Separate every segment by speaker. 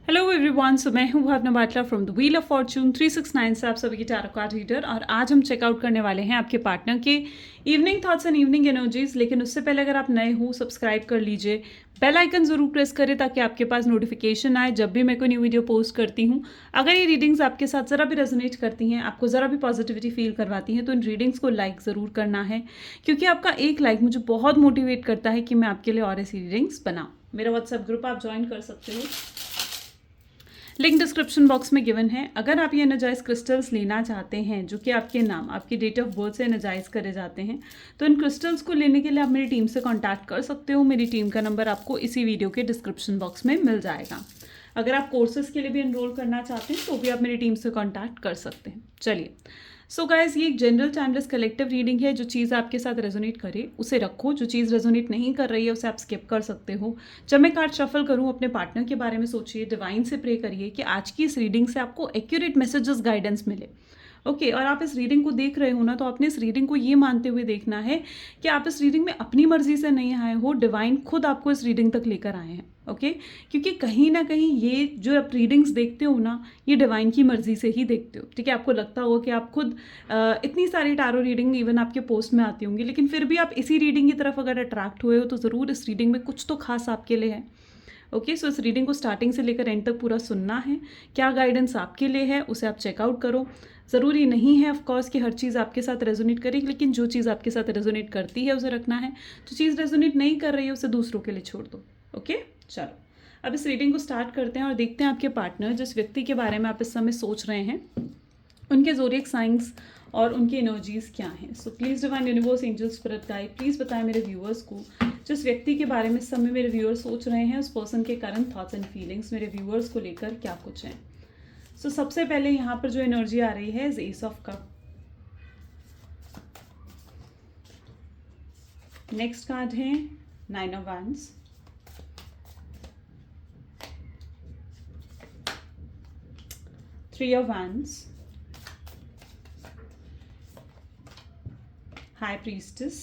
Speaker 1: Hello everyone, so मैं हूँ Bhavna Batla from the Wheel of Fortune 369 से आप सभी की टैरो कार्ड रीडर। और आज हम चेकआउट करने वाले हैं आपके पार्टनर के evening thoughts and evening energies. लेकिन उससे पहले अगर आप नए हो, सब्सक्राइब कर लीजिए, बेल आइकन जरूर प्रेस करें ताकि आपके पास नोटिफिकेशन आए जब भी मैं कोई न्यू वीडियो पोस्ट करती हूँ। अगर ये रीडिंग्स आपके साथ ज़रा भी रेजोनेट करती हैं, आपको ज़रा भी पॉजिटिविटी फील करवाती हैं, तो इन रीडिंग्स को लाइक ज़रूर करना है, क्योंकि आपका एक लाइक मुझे बहुत मोटिवेट करता है कि मैं आपके लिए और ऐसी रीडिंग्स बनाऊँ। मेरा व्हाट्सएप ग्रुप आप ज्वाइन कर सकते हो, लिंक डिस्क्रिप्शन बॉक्स में गिवन है। अगर आप ये एनर्जाइज क्रिस्टल्स लेना चाहते हैं जो कि आपके नाम, आपकी डेट ऑफ बर्थ से एनर्जाइज करे जाते हैं, तो इन क्रिस्टल्स को लेने के लिए आप मेरी टीम से कांटेक्ट कर सकते हो। मेरी टीम का नंबर आपको इसी वीडियो के डिस्क्रिप्शन बॉक्स में मिल जाएगा। अगर आप कोर्सेज के लिए भी एनरोल करना चाहते हैं तो भी आप मेरी टीम से कॉन्टैक्ट कर सकते हैं। चलिए, सो गाइज, ये एक जनरल टाइमलेस कलेक्टिव रीडिंग है। जो चीज़ आपके साथ रेजोनेट करे उसे रखो, जो चीज़ रेजोनेट नहीं कर रही है उसे आप स्किप कर सकते हो। जब मैं कार्ड शफल करूँ, अपने पार्टनर के बारे में सोचिए, डिवाइन से प्रे करिए कि आज की इस रीडिंग से आपको एक्यूरेट मैसेजेस, गाइडेंस मिले। ओके, और आप इस रीडिंग को देख रहे हो ना, तो आपने इस रीडिंग को ये मानते हुए देखना है कि आप इस रीडिंग में अपनी मर्जी से नहीं आए हो, डिवाइन खुद आपको इस रीडिंग तक लेकर आए हैं। ओके, क्योंकि कहीं ना कहीं ये जो आप रीडिंग्स देखते हो ना, ये डिवाइन की मर्जी से ही देखते हो। ठीक है, आपको लगता होगा कि आप खुद इतनी सारी टारो रीडिंग इवन आपके पोस्ट में आती होंगी, लेकिन फिर भी आप इसी रीडिंग की तरफ अगर अट्रैक्ट हुए हो तो ज़रूर इस रीडिंग में कुछ तो खास आपके लिए है। ओके, सो इस रीडिंग को स्टार्टिंग से लेकर एंड तक पूरा सुनना है। क्या गाइडेंस आपके लिए है उसे आप चेकआउट करो। ज़रूरी नहीं है ऑफकोर्स कि हर चीज़ आपके साथ रेजोनेट करे, लेकिन जो चीज़ आपके साथ रेजोनेट करती है उसे रखना है, जो चीज़ रेजोनेट नहीं कर रही है उसे दूसरों के लिए छोड़ दो। ओके, चलो अब इस रीडिंग को स्टार्ट करते हैं और देखते हैं आपके पार्टनर, जिस व्यक्ति के बारे में आप इस समय सोच रहे हैं, उनके ज़ोडिएक साइंस और उनकी एनर्जीज क्या हैं। So please divine universe, angel, spirit guide, please बताएं मेरे व्यूअर्स को, जिस व्यक्ति के बारे में इस समय मेरे व्यूअर्स सोच रहे हैं, उस पर्सन के करंट थॉट्स एंड फीलिंग्स मेरे व्यूअर्स को लेकर क्या कुछ हैं। सो सबसे पहले यहाँ पर जो एनर्जी आ रही है, S of cup. Next card है 9 of wands, 3 of wands, high priestess,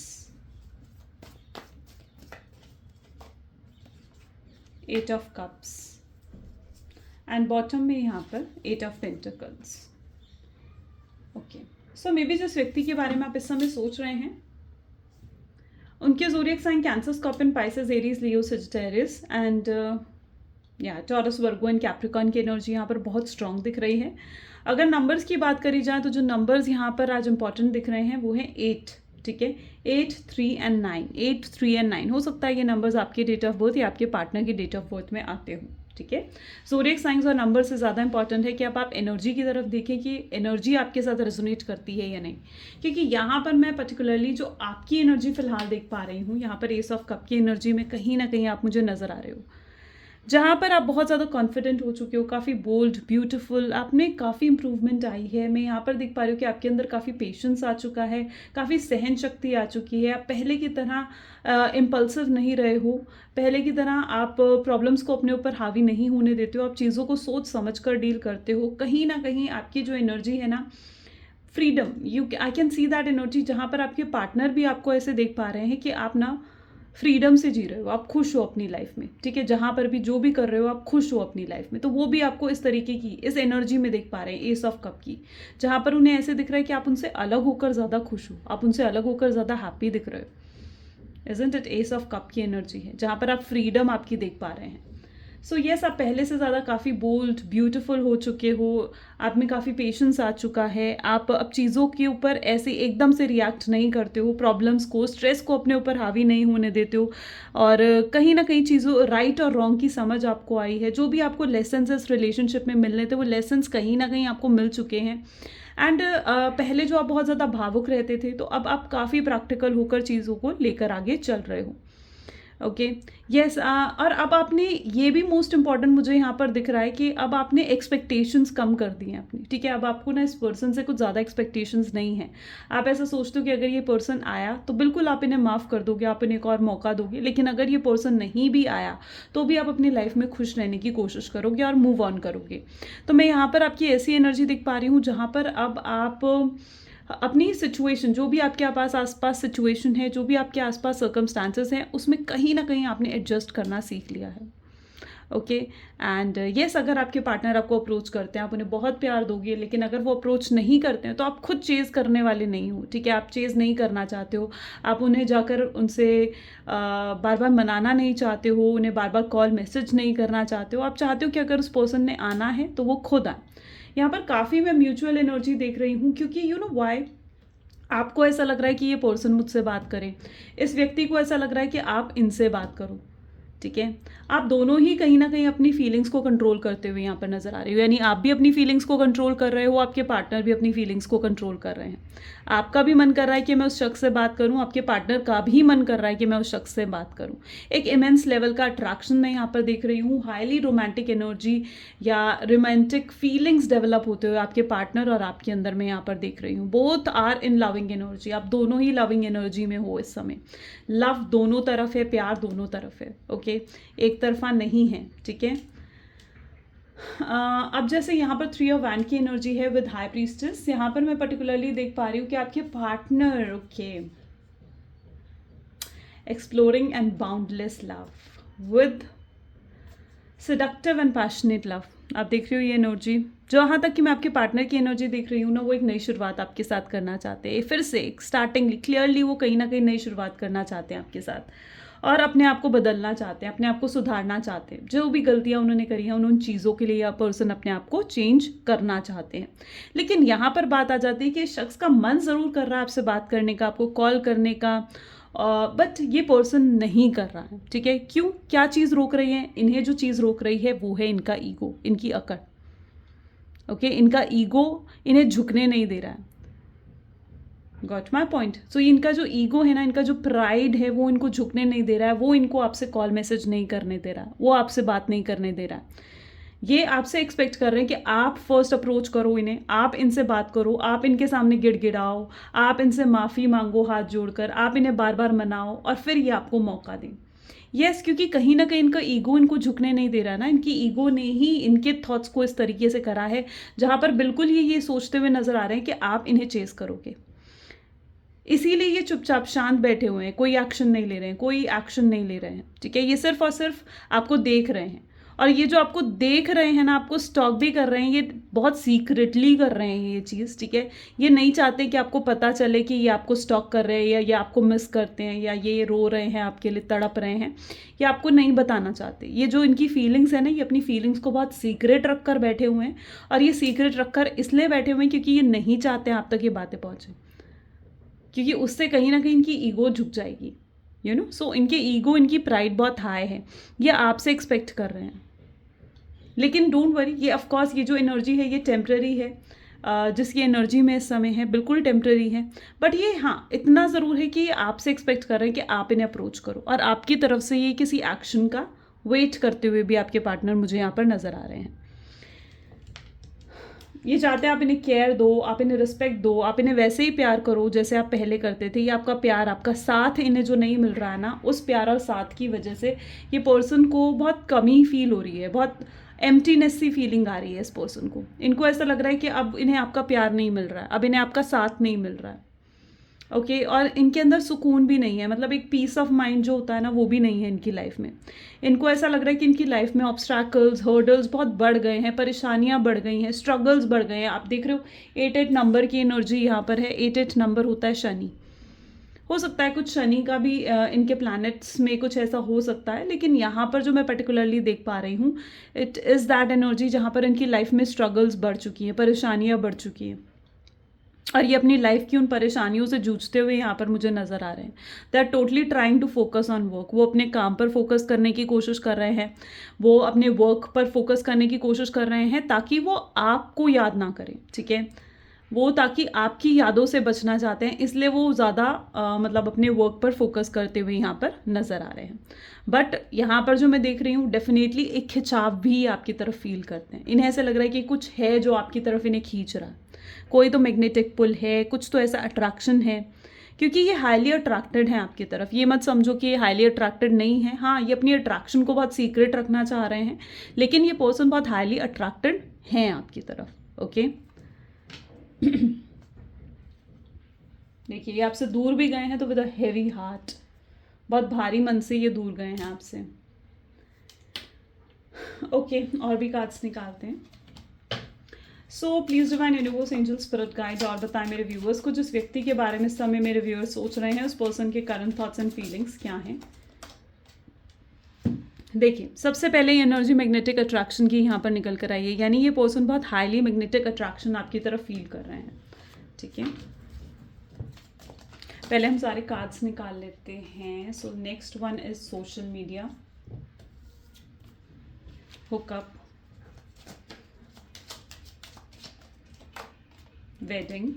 Speaker 1: 8 of cups and bottom में यहाँ पर 8 of pentacles. Okay, so may be जिस व्यक्ति के बारे में आप इस समय सोच रहे हैं, उनके zodiac sign Cancer, Scorpion, Pisces, Aries, Leo, Sagittarius and Taurus, Virgo and Capricorn की एनर्जी यहाँ पर बहुत स्ट्रांग दिख रही है। अगर नंबर्स की बात करी जाए तो जो नंबर्स यहाँ पर आज इंपॉर्टेंट दिख रहे हैं वो है 8। ठीक है, 8, 3 एंड 9, 8, 3 एंड 9। हो सकता है ये नंबर्स आपके डेट ऑफ बर्थ या आपके पार्टनर की डेट ऑफ बर्थ में आते हो। ठीक है, ज़ोडिएक साइंस और नंबर से ज़्यादा इंपॉर्टेंट है कि आप एनर्जी की तरफ देखें कि एनर्जी आपके साथ रेजोनेट करती है या नहीं। क्योंकि यहाँ पर मैं पर्टिकुलरली जो आपकी एनर्जी फिलहाल देख पा रही हूँ, यहाँ पर एस ऑफ कप की एनर्जी में कहीं ना कहीं आप मुझे नज़र आ रहे हो, जहाँ पर आप बहुत ज़्यादा कॉन्फिडेंट हो चुके हो, काफ़ी बोल्ड, ब्यूटीफुल, आप में काफ़ी इंप्रूवमेंट आई है। मैं यहाँ पर देख पा रही हूँ कि आपके अंदर काफ़ी पेशेंस आ चुका है, काफ़ी सहन शक्ति आ चुकी है। आप पहले की तरह इम्पल्सिव नहीं रहे हो, पहले की तरह आप प्रॉब्लम्स को अपने ऊपर हावी नहीं होने देते हो, आप चीज़ों को सोच समझ कर डील करते हो। कहीं ना कहीं आपकी जो एनर्जी है ना, freedom, I can see that energy, जहाँ पर आपके पार्टनर भी आपको ऐसे देख पा रहे हैं कि आप ना फ्रीडम से जी रहे हो, आप खुश हो अपनी लाइफ में। ठीक है, जहाँ पर भी जो भी कर रहे हो आप खुश हो अपनी लाइफ में, तो वो भी आपको इस तरीके की, इस एनर्जी में देख पा रहे हैं, एस ऑफ कप की, जहाँ पर उन्हें ऐसे दिख रहा है कि आप उनसे अलग होकर ज़्यादा खुश हो, आप उनसे अलग होकर ज़्यादा हैप्पी दिख रहे हो। Isn't it, S of cup की एनर्जी है जहाँ पर आप फ्रीडम आपकी देख पा रहे हैं। सो येस, आप पहले से ज़्यादा काफ़ी बोल्ड, ब्यूटीफुल हो चुके हो, आप में काफ़ी पेशेंस आ चुका है। आप अब चीज़ों के ऊपर ऐसे एकदम से रिएक्ट नहीं करते हो, प्रॉब्लम्स को, स्ट्रेस को अपने ऊपर हावी नहीं होने देते हो, और कहीं ना कहीं चीज़ों राइट और रॉन्ग की समझ आपको आई है। जो भी आपको लेसन्स इस रिलेशनशिप में मिलने थे वो लेसन्स कहीं ना कहीं आपको मिल चुके हैं। एंड पहले जो आप बहुत ज़्यादा भावुक रहते थे, तो अब आप काफ़ी प्रैक्टिकल होकर चीज़ों को लेकर आगे चल रहे हो। ओके, यस, और अब आपने ये भी मोस्ट इम्पॉर्टेंट मुझे यहाँ पर दिख रहा है कि अब आपने एक्सपेक्टेशंस कम कर दी हैं अपनी। ठीक है, अब आपको ना इस पर्सन से कुछ ज़्यादा एक्सपेक्टेशंस नहीं है। आप ऐसा सोचते हो कि अगर ये पर्सन आया तो बिल्कुल आप इन्हें माफ़ कर दोगे, आप इन्हें एक और मौका दोगे, लेकिन अगर ये पर्सन नहीं भी आया तो भी आप अपनी लाइफ में खुश रहने की कोशिश करोगे और मूव ऑन करोगे। तो मैं यहाँ पर आपकी ऐसी एनर्जी दिख पा रही हूँ जहाँ पर अब आप अपनी सिचुएशन, जो भी आपके पास आसपास सिचुएशन है, जो भी आपके आसपास सर्कमस्टांसेस हैं, उसमें कहीं ना कहीं आपने एडजस्ट करना सीख लिया है। ओके। एंड येस, अगर आपके पार्टनर आपको अप्रोच करते हैं आप उन्हें बहुत प्यार दोगे, लेकिन अगर वो अप्रोच नहीं करते हैं तो आप खुद चेज़ करने वाले नहीं हो, ठीक है। आप चेज़ नहीं करना चाहते हो, आप उन्हें जाकर उनसे बार बार मनाना नहीं चाहते हो, उन्हें बार बार कॉल मैसेज नहीं करना चाहते हो। आप चाहते हो कि अगर उस पर्सन ने आना है तो वो खुद आए। यहाँ पर काफ़ी मैं म्यूचुअल एनर्जी देख रही हूँ, क्योंकि यू नो वाई, आपको ऐसा लग रहा है कि ये पर्सन मुझसे बात करे, इस व्यक्ति को ऐसा लग रहा है कि आप इनसे बात करो, ठीक है। आप दोनों ही कहीं ना कहीं अपनी फीलिंग्स को कंट्रोल करते हुए यहाँ पर नजर आ रहे हो, यानी आप भी अपनी फीलिंग्स को कंट्रोल कर रहे हो, आपके पार्टनर भी अपनी फीलिंग्स को कंट्रोल कर रहे हैं। आपका भी मन कर रहा है कि मैं उस शख्स से बात करूं, आपके पार्टनर का भी मन कर रहा है कि मैं उस शख्स से बात करूं। एक इमेंस लेवल का अट्रैक्शन मैं यहाँ पर देख रही हूँ, हाईली रोमांटिक एनर्जी या रोमांटिक फीलिंग्स डेवलप होते हुए आपके पार्टनर और आपके अंदर मैं यहाँ पर देख रही हूँ। Both are in loving energy, आप दोनों ही लविंग एनर्जी में हो इस समय। लव दोनों तरफ है, प्यार दोनों तरफ है, ओके, एक तरफा नहीं है, ठीक है। अब जैसे यहाँ पर 3 ऑफ वैंड की एनर्जी है विद हाई प्रीस्टेस, यहाँ पर मैं पर्टिकुलरली देख पा रही हूँ कि आपके partner, okay, exploring and boundless love with seductive and passionate love. आप देख रही हो ये एनर्जी, जहाँ तक कि मैं आपके पार्टनर की एनर्जी देख रही हूँ ना, वो एक नई शुरुआत आपके साथ करना चाहते हैं, फिर से एक स्टार्टिंग क्लियरली वो कहीं ना कहीं नई शुरुआत करना चाहते हैं आपके साथ, और अपने आप को बदलना चाहते हैं, अपने आप को सुधारना चाहते हैं। जो भी गलतियां उन्होंने करी हैं उन चीज़ों के लिए यह पर्सन अपने आप को चेंज करना चाहते हैं। लेकिन यहाँ पर बात आ जाती है कि शख्स का मन ज़रूर कर रहा है आपसे बात करने का, आपको कॉल करने का, बट ये पर्सन नहीं कर रहा है, ठीक है। क्यों, क्या चीज़ रोक रही है इन्हें? जो चीज़ रोक रही है वो है इनका ईगो, इनकी अकड़, ओके। इनका ईगो इन्हें झुकने नहीं दे रहा है। Got my point. सो इनका जो ईगो है ना, इनका जो प्राइड है, वो इनको झुकने नहीं दे रहा है, वो इनको आपसे कॉल मैसेज नहीं करने दे रहा है, वो आपसे बात नहीं करने दे रहा है। ये आपसे एक्सपेक्ट कर रहे हैं कि आप फर्स्ट अप्रोच करो इन्हें, आप इनसे बात करो, आप इनके सामने गिड़गिड़ाओ, आप इनसे माफ़ी मांगो हाथ जोड़कर, आप इन्हें बार बार मनाओ और फिर ये आपको मौका दें। यस, क्योंकि कहीं ना कहीं इनका ईगो इनको झुकने नहीं दे रहा ना, इनकी ईगो ने ही इनके थॉट्स को इस तरीके से करा है जहाँ पर बिल्कुल ही ये सोचते हुए नजर आ रहे हैं कि आप इन्हें चेस करोगे। इसीलिए ये चुपचाप शांत बैठे हुए हैं, कोई एक्शन नहीं ले रहे हैं, कोई एक्शन नहीं ले रहे हैं, ठीक है। ये सिर्फ और सिर्फ आपको देख रहे हैं, और ये जो आपको देख रहे हैं ना, आपको स्टॉक भी कर रहे हैं, ये बहुत सीक्रेटली कर रहे हैं ये चीज़, ठीक है। ये नहीं चाहते कि आपको पता चले कि ये आपको स्टॉक कर रहे हैं, या ये आपको मिस करते हैं, या ये रो रहे हैं आपके लिए, तड़प रहे हैं, ये आपको नहीं बताना चाहते। ये जो इनकी फीलिंग्स है ना, ये अपनी फीलिंग्स को बहुत सीक्रेट रख कर बैठे हुए हैं, और ये सीक्रेट रख कर इसलिए बैठे हुए हैं क्योंकि ये नहीं चाहते आप तक ये बातें पहुँचे, क्योंकि उससे कहीं ना कहीं इनकी ईगो झुक जाएगी, यू नो। सो इनके ईगो, इनकी प्राइड बहुत हाई है, ये आपसे एक्सपेक्ट कर रहे हैं। लेकिन डोंट वरी, ये ऑफकोर्स ये जो एनर्जी है ये टेम्प्रेरी है, जिसकी एनर्जी में इस समय है बिल्कुल टेम्प्रेरी है। बट ये हाँ, इतना ज़रूर है कि ये आपसे एक्सपेक्ट कर रहे हैं कि आप इन्हें अप्रोच करो, और आपकी तरफ से ये किसी एक्शन का वेट करते हुए भी आपके पार्टनर मुझे यहाँ पर नज़र आ रहे हैं। ये चाहते हैं आप इन्हें केयर दो, आप इन्हें रिस्पेक्ट दो, आप इन्हें वैसे ही प्यार करो जैसे आप पहले करते थे। ये आपका प्यार, आपका साथ इन्हें जो नहीं मिल रहा है ना, उस प्यार और साथ की वजह से ये पर्सन को बहुत कमी फील हो रही है, बहुत एम्प्टीनेस सी फीलिंग आ रही है इस पर्सन को। इनको ऐसा लग रहा है कि अब इन्हें आपका प्यार नहीं मिल रहा है, अब इन्हें आपका साथ नहीं मिल रहा है, ओके। और इनके अंदर सुकून भी नहीं है, मतलब एक पीस ऑफ माइंड जो होता है ना, वो भी नहीं है इनकी लाइफ में। इनको ऐसा लग रहा है कि इनकी लाइफ में ऑब्स्ट्रैकल्स, हर्डल्स बहुत बढ़ गए हैं, परेशानियां बढ़ गई हैं, स्ट्रगल्स बढ़ गए हैं। आप देख रहे हो 8-8 नंबर की एनर्जी यहाँ पर है। 8-8 नंबर होता है शनि, हो सकता है कुछ शनि का भी इनके प्लैनेट्स में कुछ ऐसा हो सकता है, लेकिन यहाँ पर जो मैं पर्टिकुलरली देख पा रही हूँ, इट इज़ दैट एनर्जी जहाँ पर इनकी लाइफ में स्ट्रगल्स बढ़ चुकी हैं, परेशानियाँ बढ़ चुकी हैं, और ये अपनी लाइफ की उन परेशानियों से जूझते हुए यहाँ पर मुझे नज़र आ रहे हैं। They are totally trying to focus on work, वो अपने काम पर फोकस करने की कोशिश कर रहे हैं, वो अपने वर्क पर फोकस करने की कोशिश कर रहे हैं ताकि वो आपको याद ना करें, ठीक है। वो ताकि आपकी यादों से बचना चाहते हैं, इसलिए वो ज़्यादा मतलब अपने वर्क पर फोकस करते हुए यहाँ पर नज़र आ रहे हैं। बट यहाँ पर जो मैं देख रही हूँ, डेफिनेटली एक खिंचाव भी आपकी तरफ फील करते हैं। इन्हें ऐसा लग रहा है कि कुछ है जो आपकी तरफ इन्हें खींच रहा है, कोई तो मैग्नेटिक पुल है, कुछ तो ऐसा अट्रैक्शन है, क्योंकि ये हाईली अट्रैक्टेड हैं आपकी तरफ। ये मत समझो कि ये हाईली अट्रैक्टेड नहीं है, हाँ, ये अपनी अट्रैक्शन को बहुत सीक्रेट रखना चाह रहे हैं, लेकिन ये पर्सन बहुत हाईली अट्रैक्टेड हैं आपकी तरफ, ओके। देखिए, ये आपसे दूर भी गए हैं तो विद अ हेवी हार्ट, बहुत भारी मन से ये दूर गए हैं आपसे। ओके, और भी कार्ड्स निकालते हैं. So please divine universe angel spirit guide और बताएं मेरे व्यूअर्स को, जिस व्यक्ति के बारे में इस समय मेरे व्यूअर्स सोच रहे हैं, उस पर्सन के करंट थॉट्स एंड फीलिंग्स क्या हैं. देखिए, सबसे पहले ये एनर्जी मैग्नेटिक अट्रैक्शन की यहाँ पर निकल कर आई है, यानी ये पर्सन बहुत हाईली मैग्नेटिक अट्रैक्शन आपकी तरफ फील कर रहे हैं. ठीक है, पहले हम सारे कार्ड्स निकाल लेते हैं. So next one is social media, hookup, wedding,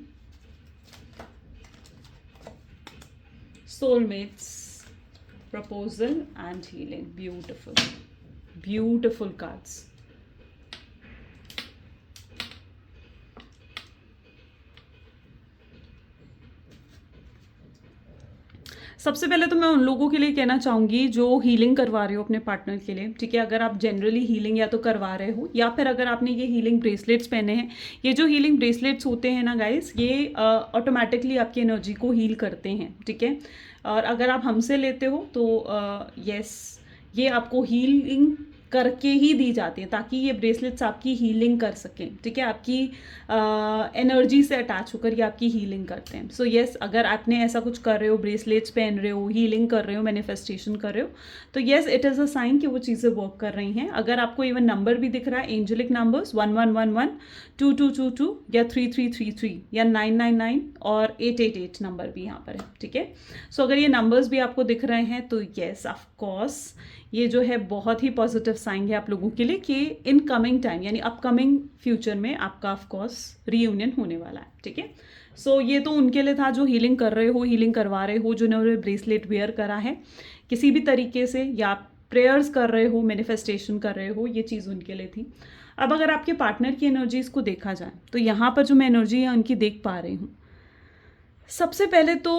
Speaker 1: soulmates, proposal and healing. Beautiful, beautiful cards. सबसे पहले तो मैं उन लोगों के लिए कहना चाहूँगी जो हीलिंग करवा रहे हो अपने पार्टनर के लिए. ठीक है, अगर आप जनरली हीलिंग या तो करवा रहे हो, या फिर अगर आपने ये हीलिंग ब्रेसलेट्स पहने हैं. ये जो हीलिंग ब्रेसलेट्स होते हैं ना गाइस, ये ऑटोमेटिकली आपकी एनर्जी को हील करते हैं. ठीक है, और अगर आप हमसे लेते हो तो यस, ये आपको हीलिंग करके ही दी जाती है, ताकि ये ब्रेसलेट्स आपकी हीलिंग कर सकें. ठीक है, आपकी एनर्जी से अटैच होकर ये आपकी हीलिंग करते हैं. सो यस, अगर आपने ऐसा कुछ कर रहे हो, ब्रेसलेट्स पहन रहे हो, हीलिंग कर रहे हो, मैनिफेस्टेशन कर रहे हो, तो yes, it is a sign कि वो चीज़ें वर्क कर रही हैं. अगर आपको इवन नंबर भी दिख रहा है, एंजेलिक नंबर्स 1111, 2222 या 3333 या 999 और 888 नंबर भी यहाँ पर है. ठीक है, सो अगर ये नंबर्स भी आपको दिख रहे हैं तो यस, ऑफ कोर्स ये जो है बहुत ही पॉजिटिव साइन है आप लोगों के लिए कि इन कमिंग टाइम, यानी अपकमिंग फ्यूचर में आपका ऑफ कोर्स रीयूनियन होने वाला है. ठीक है, सो ये तो उनके लिए था जो हीलिंग कर रहे हो, हीलिंग करवा रहे हो, जिन्होंने ब्रेसलेट वेयर करा है किसी भी तरीके से, या प्रेयर्स कर रहे हो, मैनिफेस्टेशन कर रहे हो, ये चीज़ उनके लिए थी. अब अगर आपके पार्टनर की एनर्जीज को देखा जाए तो यहाँ पर जो मैं एनर्जी है उनकी देख पा रही हूँ. सबसे पहले तो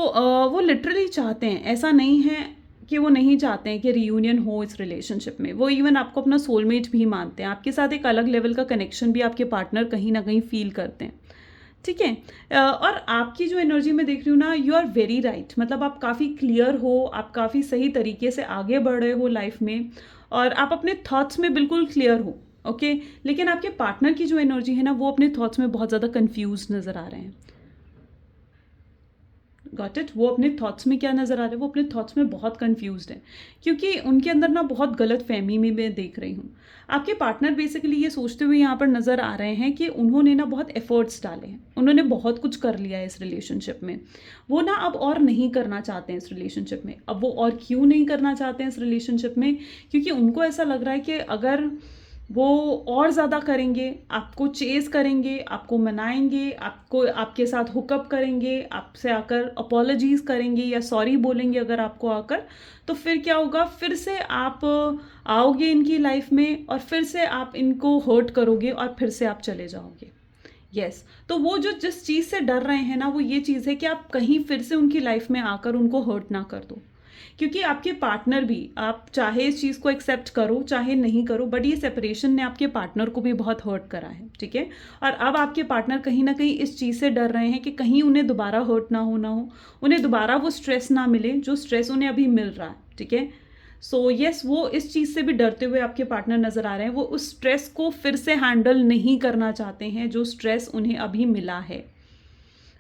Speaker 1: वो लिटरली चाहते हैं, ऐसा नहीं है कि वो नहीं चाहते हैं कि रीयूनियन हो इस रिलेशनशिप में. वो इवन आपको अपना सोलमेट भी मानते हैं. आपके साथ एक अलग लेवल का कनेक्शन भी आपके पार्टनर कहीं ना कहीं फील करते हैं. ठीक है, और आपकी जो एनर्जी में देख रही हूँ ना, यू आर वेरी राइट. मतलब आप काफ़ी क्लियर हो, आप काफ़ी सही तरीके से आगे बढ़ रहे हो लाइफ में, और आप अपने थॉट्स में बिल्कुल क्लियर हो. ओके, लेकिन आपके पार्टनर की जो एनर्जी है ना, वो अपने थॉट्स में बहुत ज़्यादा कंफ्यूज नज़र आ रहे हैं. गॉट इट, वो अपने थॉट्स में क्या नज़र आ रहा है, वो अपने थॉट्स में बहुत कंफ्यूज्ड है, क्योंकि उनके अंदर ना बहुत गलत फहमी में मैं देख रही हूँ. आपके पार्टनर बेसिकली ये सोचते हुए यहाँ पर नज़र आ रहे हैं कि उन्होंने ना बहुत एफर्ट्स डाले हैं, उन्होंने बहुत कुछ कर लिया है इस रिलेशनशिप में. वो ना अब और नहीं करना चाहते हैं इस रिलेशनशिप में. अब वो और क्यों नहीं करना चाहते हैं इस रिलेशनशिप में, क्योंकि उनको ऐसा लग रहा है कि अगर वो और ज़्यादा करेंगे, आपको चेज़ करेंगे, आपको मनाएंगे, आपको आपके साथ हुकअप करेंगे, आपसे आकर अपॉलॉजीज़ करेंगे या सॉरी बोलेंगे अगर आपको आकर, तो फिर क्या होगा, फिर से आप आओगे इनकी लाइफ में और फिर से आप इनको हर्ट करोगे और फिर से आप चले जाओगे. यस, तो वो जो जिस चीज़ से डर रहे हैं ना, वो ये चीज़ है कि आप कहीं फिर से उनकी लाइफ में आकर उनको हर्ट ना कर दो. क्योंकि आपके पार्टनर भी, आप चाहे इस चीज़ को एक्सेप्ट करो चाहे नहीं करो, बट ये सेपरेशन ने आपके पार्टनर को भी बहुत हर्ट करा है. ठीक है, और अब आपके पार्टनर कहीं ना कहीं इस चीज़ से डर रहे हैं कि कहीं उन्हें दोबारा हर्ट ना हो, उन्हें दोबारा वो स्ट्रेस ना मिले जो स्ट्रेस उन्हें अभी मिल रहा है. ठीक है, सो यस, वो इस चीज़ से भी डरते हुए आपके पार्टनर नज़र आ रहे हैं. वो उस स्ट्रेस को फिर से हैंडल नहीं करना चाहते हैं जो स्ट्रेस उन्हें अभी मिला है.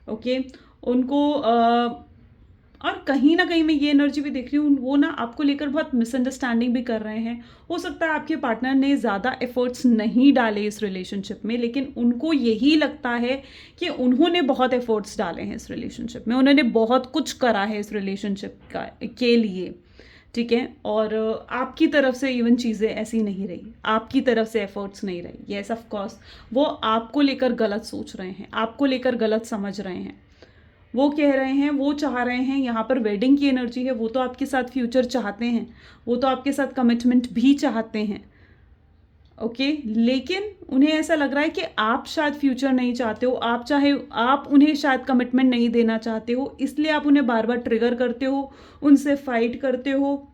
Speaker 1: ओके, उनको और कहीं ना कहीं मैं ये एनर्जी भी देख रही हूँ, वो ना आपको लेकर बहुत मिसअंडरस्टैंडिंग भी कर रहे हैं. हो सकता है आपके पार्टनर ने ज़्यादा एफर्ट्स नहीं डाले इस रिलेशनशिप में, लेकिन उनको यही लगता है कि उन्होंने बहुत एफर्ट्स डाले हैं इस रिलेशनशिप में, उन्होंने बहुत कुछ करा है इस रिलेशनशिप के लिए. ठीक है, और आपकी तरफ से इवन चीज़ें ऐसी नहीं रही, आपकी तरफ से एफर्ट्स नहीं रही. येस, ऑफ कोर्स वो आपको लेकर गलत सोच रहे हैं, आपको लेकर गलत समझ रहे हैं. वो कह रहे हैं, वो चाह रहे हैं, यहाँ पर वेडिंग की एनर्जी है, वो तो आपके साथ फ्यूचर चाहते हैं, वो तो आपके साथ कमिटमेंट भी चाहते हैं. ओके, लेकिन उन्हें ऐसा लग रहा है कि आप शायद फ्यूचर नहीं चाहते हो, आप उन्हें शायद कमिटमेंट नहीं देना चाहते हो, इसलिए आप उन्हें बार बार ट्रिगर करते हो, उनसे फाइट करते हो,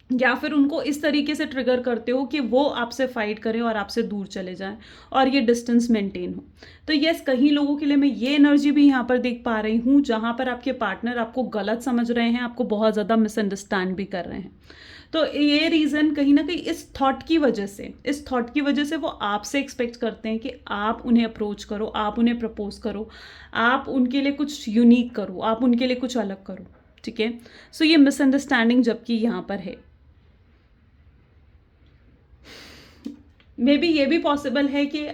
Speaker 1: या फिर उनको इस तरीके से ट्रिगर करते हो कि वो आपसे फाइट करें और आपसे दूर चले जाएं और ये डिस्टेंस मेंटेन हो. तो यस, कहीं लोगों के लिए मैं ये एनर्जी भी यहाँ पर देख पा रही हूँ जहाँ पर आपके पार्टनर आपको गलत समझ रहे हैं, आपको बहुत ज़्यादा मिसअंडरस्टैंड भी कर रहे हैं. तो ये रीज़न कहीं ना कहीं इस थॉट की वजह से वो आपसे एक्सपेक्ट करते हैं कि आप उन्हें अप्रोच करो, आप उन्हें प्रपोज करो, आप उनके लिए कुछ यूनिक करो, आप उनके लिए कुछ अलग करो, ठीक है। सो ये मिसअंडरस्टैंडिंग जबकि यहाँ पर है। मे बी ये भी पॉसिबल है कि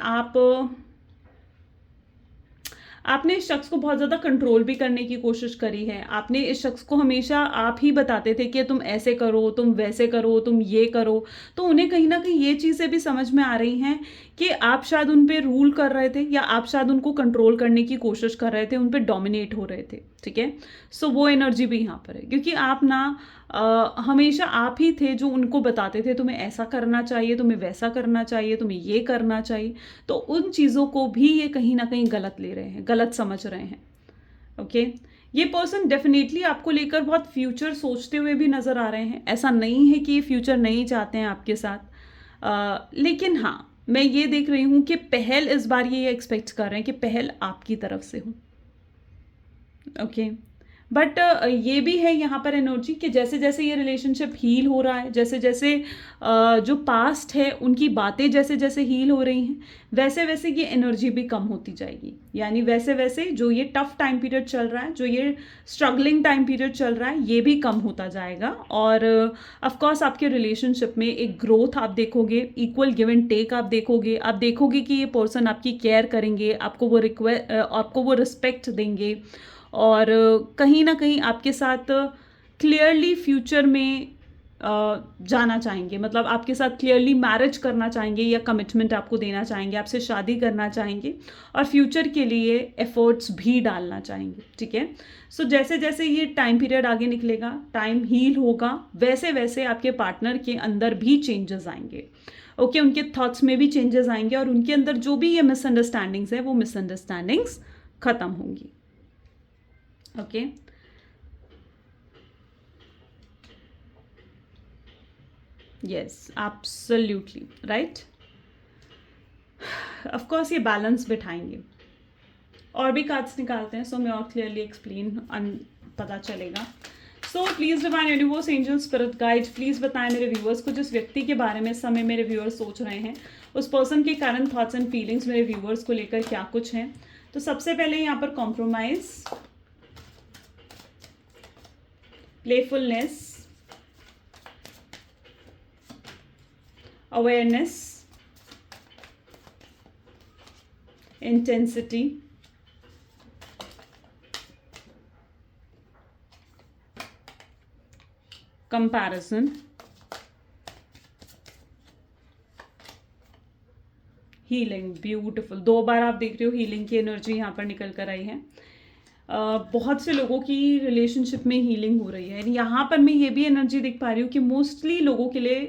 Speaker 1: आपने इस शख्स को बहुत ज़्यादा कंट्रोल भी करने की कोशिश करी है। आपने इस शख्स को हमेशा आप ही बताते थे कि तुम ऐसे करो, तुम वैसे करो, तुम ये करो। तो उन्हें कहीं ना कहीं ये चीज़ें भी समझ में आ रही हैं कि आप शायद उन पे रूल कर रहे थे, या आप शायद उनको कंट्रोल करने की कोशिश कर रहे थे, उन पे डोमिनेट हो रहे थे, ठीक है। सो वो एनर्जी भी यहाँ पर है, क्योंकि आप ना हमेशा आप ही थे जो उनको बताते थे तुम्हें ऐसा करना चाहिए, तुम्हें वैसा करना चाहिए, तुम्हें ये करना चाहिए। तो उन चीज़ों को भी ये कहीं ना कहीं गलत ले रहे हैं, गलत समझ रहे हैं, ओके। ये पर्सन डेफिनेटली आपको लेकर बहुत फ्यूचर सोचते हुए भी नज़र आ रहे हैं। ऐसा नहीं है कि ये फ्यूचर नहीं चाहते हैं आपके साथ, लेकिन हाँ, मैं ये देख रही हूँ कि पहल इस बार ये एक्सपेक्ट कर रहे हैं कि पहल आपकी तरफ से हो, ओके। बट ये भी है यहाँ पर एनर्जी कि जैसे जैसे ये रिलेशनशिप हील हो रहा है, जैसे जैसे जो पास्ट है उनकी बातें जैसे जैसे हील हो रही हैं, वैसे वैसे ये एनर्जी भी कम होती जाएगी। यानी वैसे वैसे जो ये टफ टाइम पीरियड चल रहा है, जो ये स्ट्रगलिंग टाइम पीरियड चल रहा है, ये भी कम होता जाएगा। और ऑफ कोर्स आपके रिलेशनशिप में एक ग्रोथ आप देखोगे, इक्वल गिव एंड टेक आप देखोगे कि ये पर्सन आपकी केयर करेंगे, आपको वो रिस्पेक्ट देंगे, और कहीं ना कहीं आपके साथ क्लियरली फ्यूचर में जाना चाहेंगे। मतलब आपके साथ क्लियरली मैरिज करना चाहेंगे, या कमिटमेंट आपको देना चाहेंगे, आपसे शादी करना चाहेंगे, और फ्यूचर के लिए एफर्ट्स भी डालना चाहेंगे, ठीक है। सो जैसे जैसे ये टाइम पीरियड आगे निकलेगा, टाइम हील होगा, वैसे वैसे आपके पार्टनर के अंदर भी चेंजेस आएंगे, ओके। उनके थॉट्स में भी चेंजेस आएंगे, और उनके अंदर जो भी ये मिसअंडरस्टैंडिंग्स है, वो मिसअंडरस्टैंडिंग्स खत्म होंगी, okay. Yes, absolutely right. Of course ये बैलेंस बिठाएंगे। और भी कार्ड्स निकालते हैं, सो मैं और क्लियरली एक्सप्लेन पता चलेगा। सो please divine universe, angel, spirit guide, please बताएं मेरे व्यूअर्स को जिस व्यक्ति के बारे में इस समय मेरे व्यूअर्स सोच रहे हैं, उस पर्सन के कारण थॉट्स एंड फीलिंग्स मेरे व्यूअर्स को लेकर क्या कुछ हैं। तो सबसे पहले यहाँ पर compromise, playfulness, awareness, intensity, comparison, healing. Beautiful, 2 बार आप देख रहे हो हीलिंग की एनर्जी यहाँ पर निकल कर आई है। बहुत से लोगों की रिलेशनशिप में हीलिंग हो रही है। यहाँ पर मैं ये भी एनर्जी देख पा रही हूँ कि मोस्टली लोगों के लिए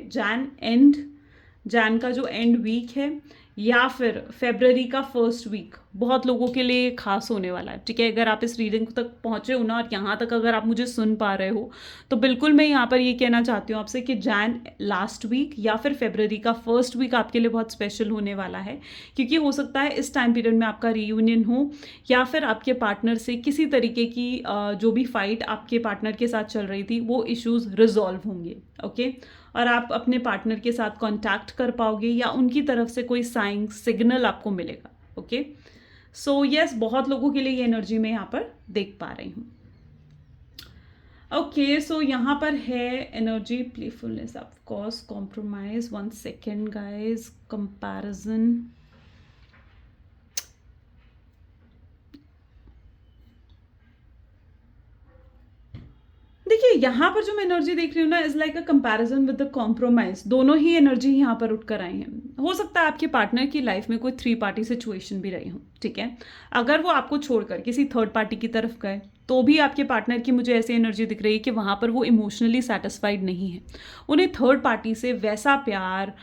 Speaker 1: जैन का जो एंड वीक है, या फिर फेब्रवरी का फर्स्ट वीक बहुत लोगों के लिए खास होने वाला है, ठीक है। अगर आप इस रीडिंग तक पहुँचे हो ना, और यहाँ तक अगर आप मुझे सुन पा रहे हो, तो बिल्कुल मैं यहाँ पर ये कहना चाहती हूँ आपसे कि जैन लास्ट वीक या फिर फेब्रवरी का फर्स्ट वीक आपके लिए बहुत स्पेशल होने वाला है, क्योंकि हो सकता है इस टाइम पीरियड में आपका रीयूनियन हो, या फिर आपके पार्टनर से किसी तरीके की जो भी फाइट आपके पार्टनर के साथ चल रही थी, वो इश्यूज रिजॉल्व होंगे, ओके। और आप अपने पार्टनर के साथ कांटेक्ट कर पाओगे, या उनकी तरफ से कोई साइन सिग्नल आपको मिलेगा, ओके। सो यस, बहुत लोगों के लिए ये एनर्जी मैं यहाँ पर देख पा रही हूँ, ओके। सो यहाँ पर है energy playfulness, of course, compromise, 1 second guys, comparison, देखिए यहाँ पर जो मैं एनर्जी देख रही हूँ ना, is like a comparison with the compromise. दोनों ही एनर्जी यहाँ पर उठकर आई हैं। हो सकता है आपके पार्टनर की लाइफ में कोई 3 पार्टी सिचुएशन भी रही हो, ठीक है। अगर वो आपको छोड़कर किसी थर्ड पार्टी की तरफ गए, तो भी आपके पार्टनर की मुझे ऐसी एनर्जी दिख रही है कि वहाँ पर वो इमोशनली सेटिस्फाइड नहीं है। उन्हें थर्ड पार्टी से वैसा प्यार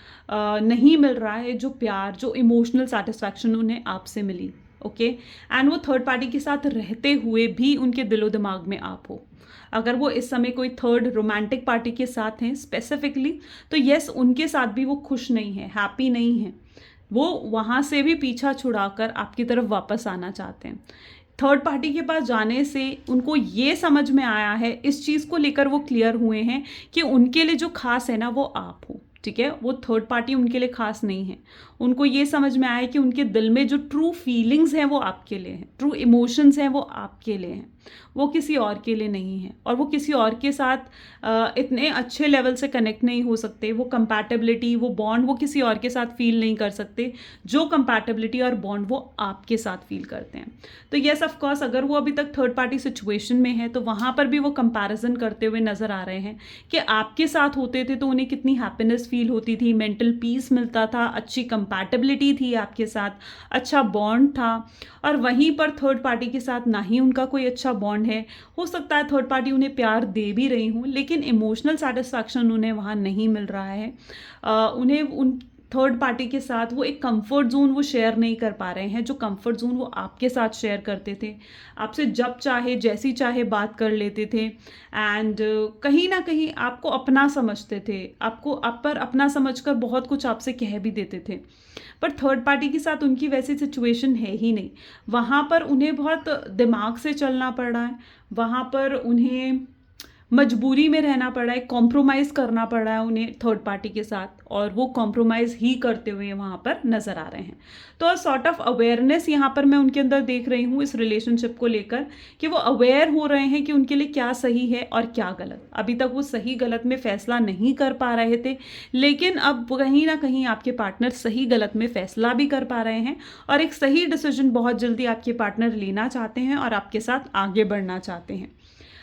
Speaker 1: नहीं मिल रहा है, जो इमोशनल सेटिस्फैक्शन उन्हें आपसे मिली, ओके। एंड वो थर्ड पार्टी के साथ रहते हुए भी उनके दिलो दिमाग में आप हो। अगर वो इस समय कोई थर्ड रोमांटिक पार्टी के साथ हैं स्पेसिफिकली, तो यस, उनके साथ भी वो खुश नहीं है, हैप्पी नहीं है। वो वहाँ से भी पीछा छुड़ाकर आपकी तरफ वापस आना चाहते हैं। थर्ड पार्टी के पास जाने से उनको ये समझ में आया है, इस चीज़ को लेकर वो क्लियर हुए हैं कि उनके लिए जो खास है ना वो आप हो, ठीक है। वो थर्ड पार्टी उनके लिए खास नहीं है। उनको ये समझ में आया है कि उनके दिल में जो ट्रू फीलिंग्स हैं वो आपके लिए हैं, ट्रू इमोशंस हैं वो आपके लिए हैं, वो किसी और के लिए नहीं है। और वो किसी और के साथ इतने अच्छे लेवल से कनेक्ट नहीं हो सकते। वो कंपैटिबिलिटी, वो बॉन्ड वो किसी और के साथ फील नहीं कर सकते जो कंपैटिबिलिटी और बॉन्ड वो आपके साथ फील करते हैं। तो येस ऑफ कोर्स, अगर वो अभी तक थर्ड पार्टी सिचुएशन में है तो वहाँ पर भी वो कंपैरिजन करते हुए नज़र आ रहे हैं कि आपके साथ होते थे तो उन्हें कितनी हैप्पीनेस फील होती थी, मेंटल पीस मिलता था, अच्छी कंपैटिबिलिटी थी आपके साथ, अच्छा बॉन्ड था। और वहीं पर थर्ड पार्टी के साथ ना ही उनका कोई अच्छा बॉन्ड है। हो सकता है थर्ड पार्टी उन्हें प्यार दे भी रही हूँ लेकिन इमोशनल सेटिस्फैक्शन उन्हें वहाँ नहीं मिल रहा है। उन्हें उन थर्ड पार्टी के साथ वो एक कंफर्ट जोन वो शेयर नहीं कर पा रहे हैं, जो कंफर्ट जोन वो आपके साथ शेयर करते थे। आपसे जब चाहे जैसी चाहे बात कर लेते थे एंड कहीं ना कहीं आपको अपना समझते थे, आपको आप पर अपना समझकर बहुत कुछ आपसे कह भी देते थे। पर थर्ड पार्टी के साथ उनकी वैसी सिचुएशन है ही नहीं। वहाँ पर उन्हें बहुत दिमाग से चलना पड़ रहा है, वहाँ पर उन्हें मजबूरी में रहना पड़ा है, कॉम्प्रोमाइज़ करना पड़ा है उन्हें थर्ड पार्टी के साथ, और वो कॉम्प्रोमाइज़ ही करते हुए वहाँ पर नज़र आ रहे हैं। तो सॉर्ट ऑफ अवेयरनेस यहाँ पर मैं उनके अंदर देख रही हूँ इस रिलेशनशिप को लेकर, कि वो अवेयर हो रहे हैं कि उनके लिए क्या सही है और क्या गलत। अभी तक वो सही गलत में फैसला नहीं कर पा रहे थे, लेकिन अब कहीं ना कहीं आपके पार्टनर सही गलत में फैसला भी कर पा रहे हैं और एक सही डिसीजन बहुत जल्दी आपके पार्टनर लेना चाहते हैं और आपके साथ आगे बढ़ना चाहते हैं।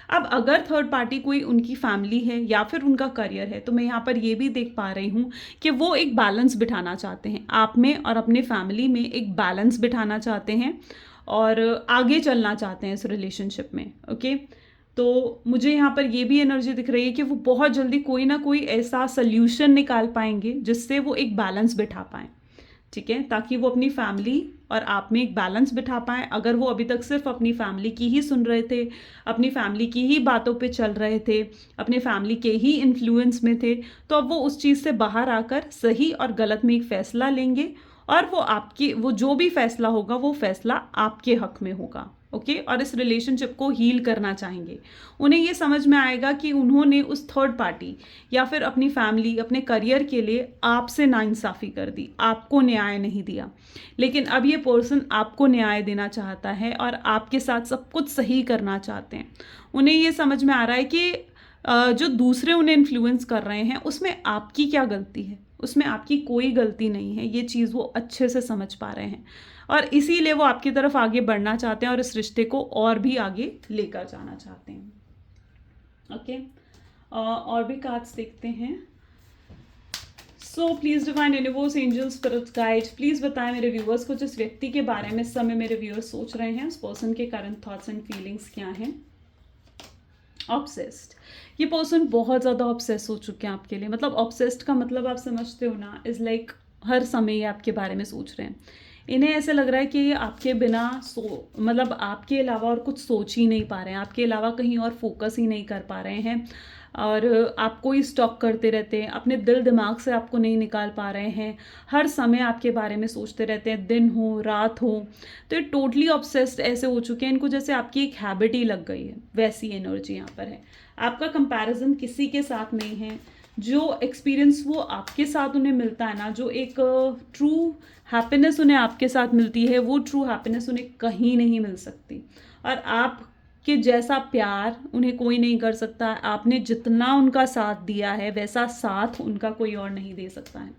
Speaker 1: अब अगर थर्ड पार्टी कोई उनकी फैमिली है या फिर उनका करियर है, तो मैं यहाँ पर ये भी देख पा रही हूँ कि वो एक बैलेंस बिठाना चाहते हैं आप में और अपने फैमिली में, एक बैलेंस बिठाना चाहते हैं और आगे चलना चाहते हैं इस रिलेशनशिप में। ओके, तो मुझे यहाँ पर ये भी एनर्जी दिख रही है कि वो बहुत जल्दी कोई ना कोई ऐसा सल्यूशन निकाल पाएंगे जिससे वो एक बैलेंस बिठा पाएँ, ठीक है, ताकि वो अपनी फैमिली और आप में एक बैलेंस बिठा पाएँ। अगर वो अभी तक सिर्फ अपनी फैमिली की ही सुन रहे थे, अपनी फैमिली की ही बातों पे चल रहे थे, अपने फैमिली के ही इन्फ्लुएंस में थे, तो अब वो उस चीज़ से बाहर आकर सही और गलत में एक फ़ैसला लेंगे और वो जो भी फैसला होगा वो फैसला आपके हक में होगा। ओके, और इस रिलेशनशिप को हील करना चाहेंगे। उन्हें ये समझ में आएगा कि उन्होंने उस थर्ड पार्टी या फिर अपनी फैमिली, अपने करियर के लिए आपसे नाइंसाफ़ी कर दी, आपको न्याय नहीं दिया, लेकिन अब ये पर्सन आपको न्याय देना चाहता है और आपके साथ सब कुछ सही करना चाहते हैं। उन्हें ये समझ में आ रहा है कि जो दूसरे उन्हें इन्फ्लुएंस कर रहे हैं उसमें आपकी क्या गलती है, उसमें आपकी कोई गलती नहीं है। ये चीज़ वो अच्छे से समझ पा रहे हैं और इसीलिए वो आपकी तरफ आगे बढ़ना चाहते हैं और इस रिश्ते को और भी आगे लेकर जाना चाहते हैं। ओके, और भी कार्ड्स देखते हैं। So please divine universe, angels, spirit guide, please बताएं मेरे व्यूअर्स को जिस व्यक्ति के बारे में इस समय मेरे व्यूअर्स सोच रहे हैं, उस पर्सन के करंट थॉट्स एंड फीलिंग्स क्या हैं। ऑब्सेस्ड, ये पर्सन बहुत ज़्यादा ऑब्सेस हो चुके हैं आपके लिए। मतलब ऑब्सेस्ड का मतलब आप समझते हो ना, इज़ लाइक हर समय ये आपके बारे में सोच रहे हैं। इन्हें ऐसे लग रहा है कि ये आपके बिना मतलब आपके अलावा और कुछ सोच ही नहीं पा रहे हैं, आपके अलावा कहीं और फोकस ही नहीं कर पा रहे हैं और आपको ही स्टॉक करते रहते हैं, अपने दिल दिमाग से आपको नहीं निकाल पा रहे हैं, हर समय आपके बारे में सोचते रहते हैं, दिन हो रात हो। तो ये टोटली ऑब्सेस्ड ऐसे हो चुके हैं, इनको जैसे आपकी एक हैबिट ही लग गई है, वैसी एनर्जी यहाँ पर है। आपका कंपैरिजन किसी के साथ नहीं है। जो एक्सपीरियंस वो आपके साथ उन्हें मिलता है ना, जो एक ट्रू हैप्पीनेस उन्हें आपके साथ मिलती है, वो ट्रू हैप्पीनेस उन्हें कहीं नहीं मिल सकती। और आप कि जैसा प्यार उन्हें कोई नहीं कर सकता। आपने जितना उनका साथ दिया है वैसा साथ उनका कोई और नहीं दे सकता है।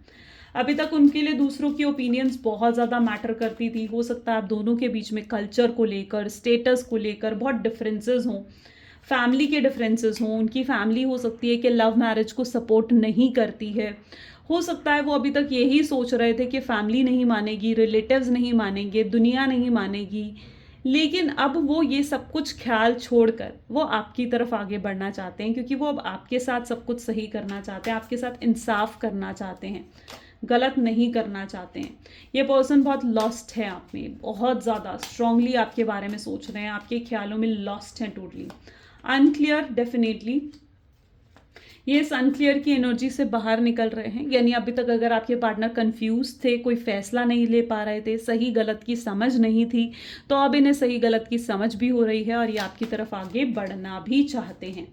Speaker 1: अभी तक उनके लिए दूसरों की ओपिनियंस बहुत ज़्यादा मैटर करती थी। हो सकता है आप दोनों के बीच में कल्चर को लेकर, स्टेटस को लेकर बहुत डिफरेंसेस हों, फैमिली के डिफरेंसेस हों। उनकी फैमिली हो सकती है कि लव मैरिज को सपोर्ट नहीं करती है। हो सकता है वो अभी तक यही सोच रहे थे कि फैमिली नहीं मानेगी, रिलेटिव्स नहीं मानेंगे, दुनिया नहीं मानेगी, लेकिन अब वो ये सब कुछ ख्याल छोड़कर वो आपकी तरफ आगे बढ़ना चाहते हैं, क्योंकि वो अब आपके साथ सब कुछ सही करना चाहते हैं, आपके साथ इंसाफ करना चाहते हैं, गलत नहीं करना चाहते हैं। ये पर्सन बहुत लॉस्ट है आप में, बहुत ज़्यादा स्ट्रांगली आपके बारे में सोच रहे हैं, आपके ख्यालों में लॉस्ट हैं, टोटली अनक्लियर। डेफिनेटली ये इस अनक्लियर की एनर्जी से बाहर निकल रहे हैं, यानी अभी तक अगर आपके पार्टनर कंफ्यूज थे, कोई फैसला नहीं ले पा रहे थे, सही गलत की समझ नहीं थी, तो अब इन्हें सही गलत की समझ भी हो रही है और ये आपकी तरफ आगे बढ़ना भी चाहते हैं।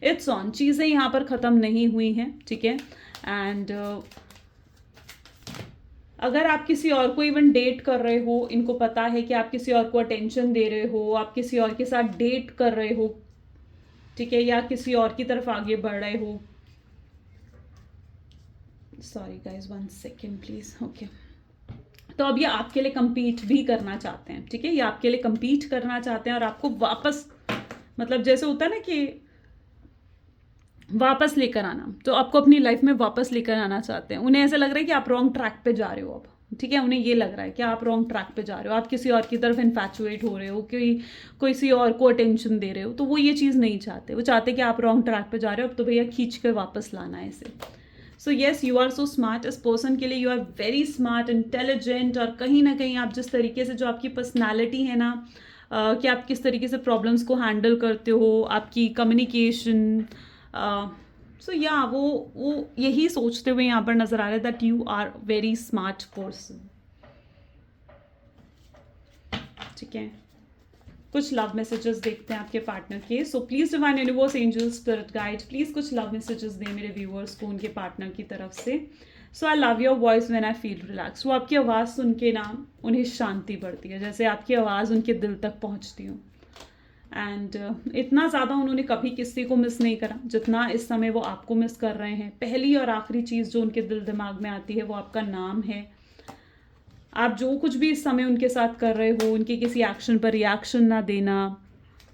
Speaker 1: इट्स ऑन, चीज़ें यहाँ पर ख़त्म नहीं हुई हैं, ठीक है। एंड अगर आप किसी और को इवन डेट कर रहे हो, इनको पता है कि आप किसी और को अटेंशन दे रहे हो, आप किसी और के साथ डेट कर रहे हो, ठीक है, या किसी और की तरफ आगे बढ़ रहे हो। Sorry guys, 1 second please. Okay, तो अब ये आपके लिए compete भी करना चाहते हैं, ठीक है, ये आपके लिए compete करना चाहते हैं और आपको वापस, मतलब जैसे होता है ना कि वापस लेकर आना, तो आपको अपनी लाइफ में वापस लेकर आना चाहते हैं। उन्हें ऐसा लग रहा है कि आप रॉन्ग ट्रैक पे जा रहे हो अब, ठीक है, उन्हें ये लग रहा है कि आप रॉन्ग ट्रैक पे जा रहे हो, आप किसी और की तरफ इन्फैचुएट हो रहे हो, किसी और को अटेंशन दे रहे हो, तो वो ये चीज़ नहीं चाहते। वो चाहते कि आप रॉन्ग ट्रैक पे जा रहे हो, अब तो भैया खींच कर वापस लाना है इसे। So yes, you are so smart. इस पर्सन के लिए you are very smart, intelligent, और कहीं ना कहीं आप जिस तरीके से, जो आपकी पर्सनैलिटी है ना, कि आप किस तरीके से प्रॉब्लम्स को हैंडल करते हो, आपकी कम्युनिकेशन, सो या वो यही सोचते हुए यहाँ पर नजर आ रहा है that you are very smart person, ठीक है। कुछ लव मैसेजेस देखते हैं आपके पार्टनर के। So please divine universe, angel, spirit guide, please कुछ लव मैसेजेस दें मेरे व्यूअर्स को उनके पार्टनर की तरफ से। So I love your voice when I feel relax. वो आपकी आवाज़ सुन के ना उन्हें शांति बढ़ती है, जैसे आपकी आवाज़ उनके दिल तक पहुँचती हो। एंड इतना ज़्यादा उन्होंने कभी किसी को मिस नहीं करा जितना इस समय वो आपको मिस कर रहे हैं। पहली और आखिरी चीज़ जो उनके दिल दिमाग में आती है वो आपका नाम है। आप जो कुछ भी इस समय उनके साथ कर रहे हो, उनके किसी एक्शन पर रिएक्शन ना देना,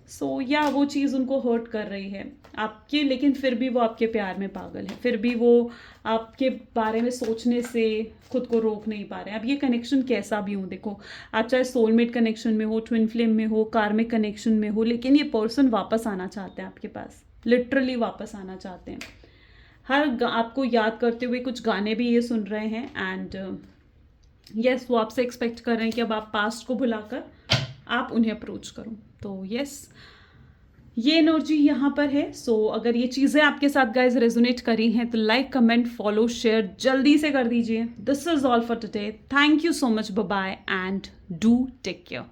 Speaker 1: सो या वो चीज़ उनको हर्ट कर रही है आपके, लेकिन फिर भी वो आपके प्यार में पागल है, फिर भी वो आपके बारे में सोचने से खुद को रोक नहीं पा रहे हैं। अब ये कनेक्शन कैसा भी हो, देखो आप चाहे सोलमेट कनेक्शन में हो, ट्विन फ्लेम में हो, कार्मिक कनेक्शन में हो, लेकिन ये पर्सन वापस आना चाहते हैं आपके पास, लिटरली वापस आना चाहते हैं। आपको याद करते हुए कुछ गाने भी ये सुन रहे हैं। एंड यस, वो आपसे एक्सपेक्ट कर रहे हैं कि अब आप पास्ट को भुलाकर आप उन्हें अप्रोच करो। तो यस, ये एनर्जी यहाँ पर है। सो अगर ये चीज़ें आपके साथ गाइज रेजोनेट करी हैं तो लाइक, कमेंट, फॉलो, शेयर जल्दी से कर दीजिए। This is all for today. Thank you so much, bye bye and do take care.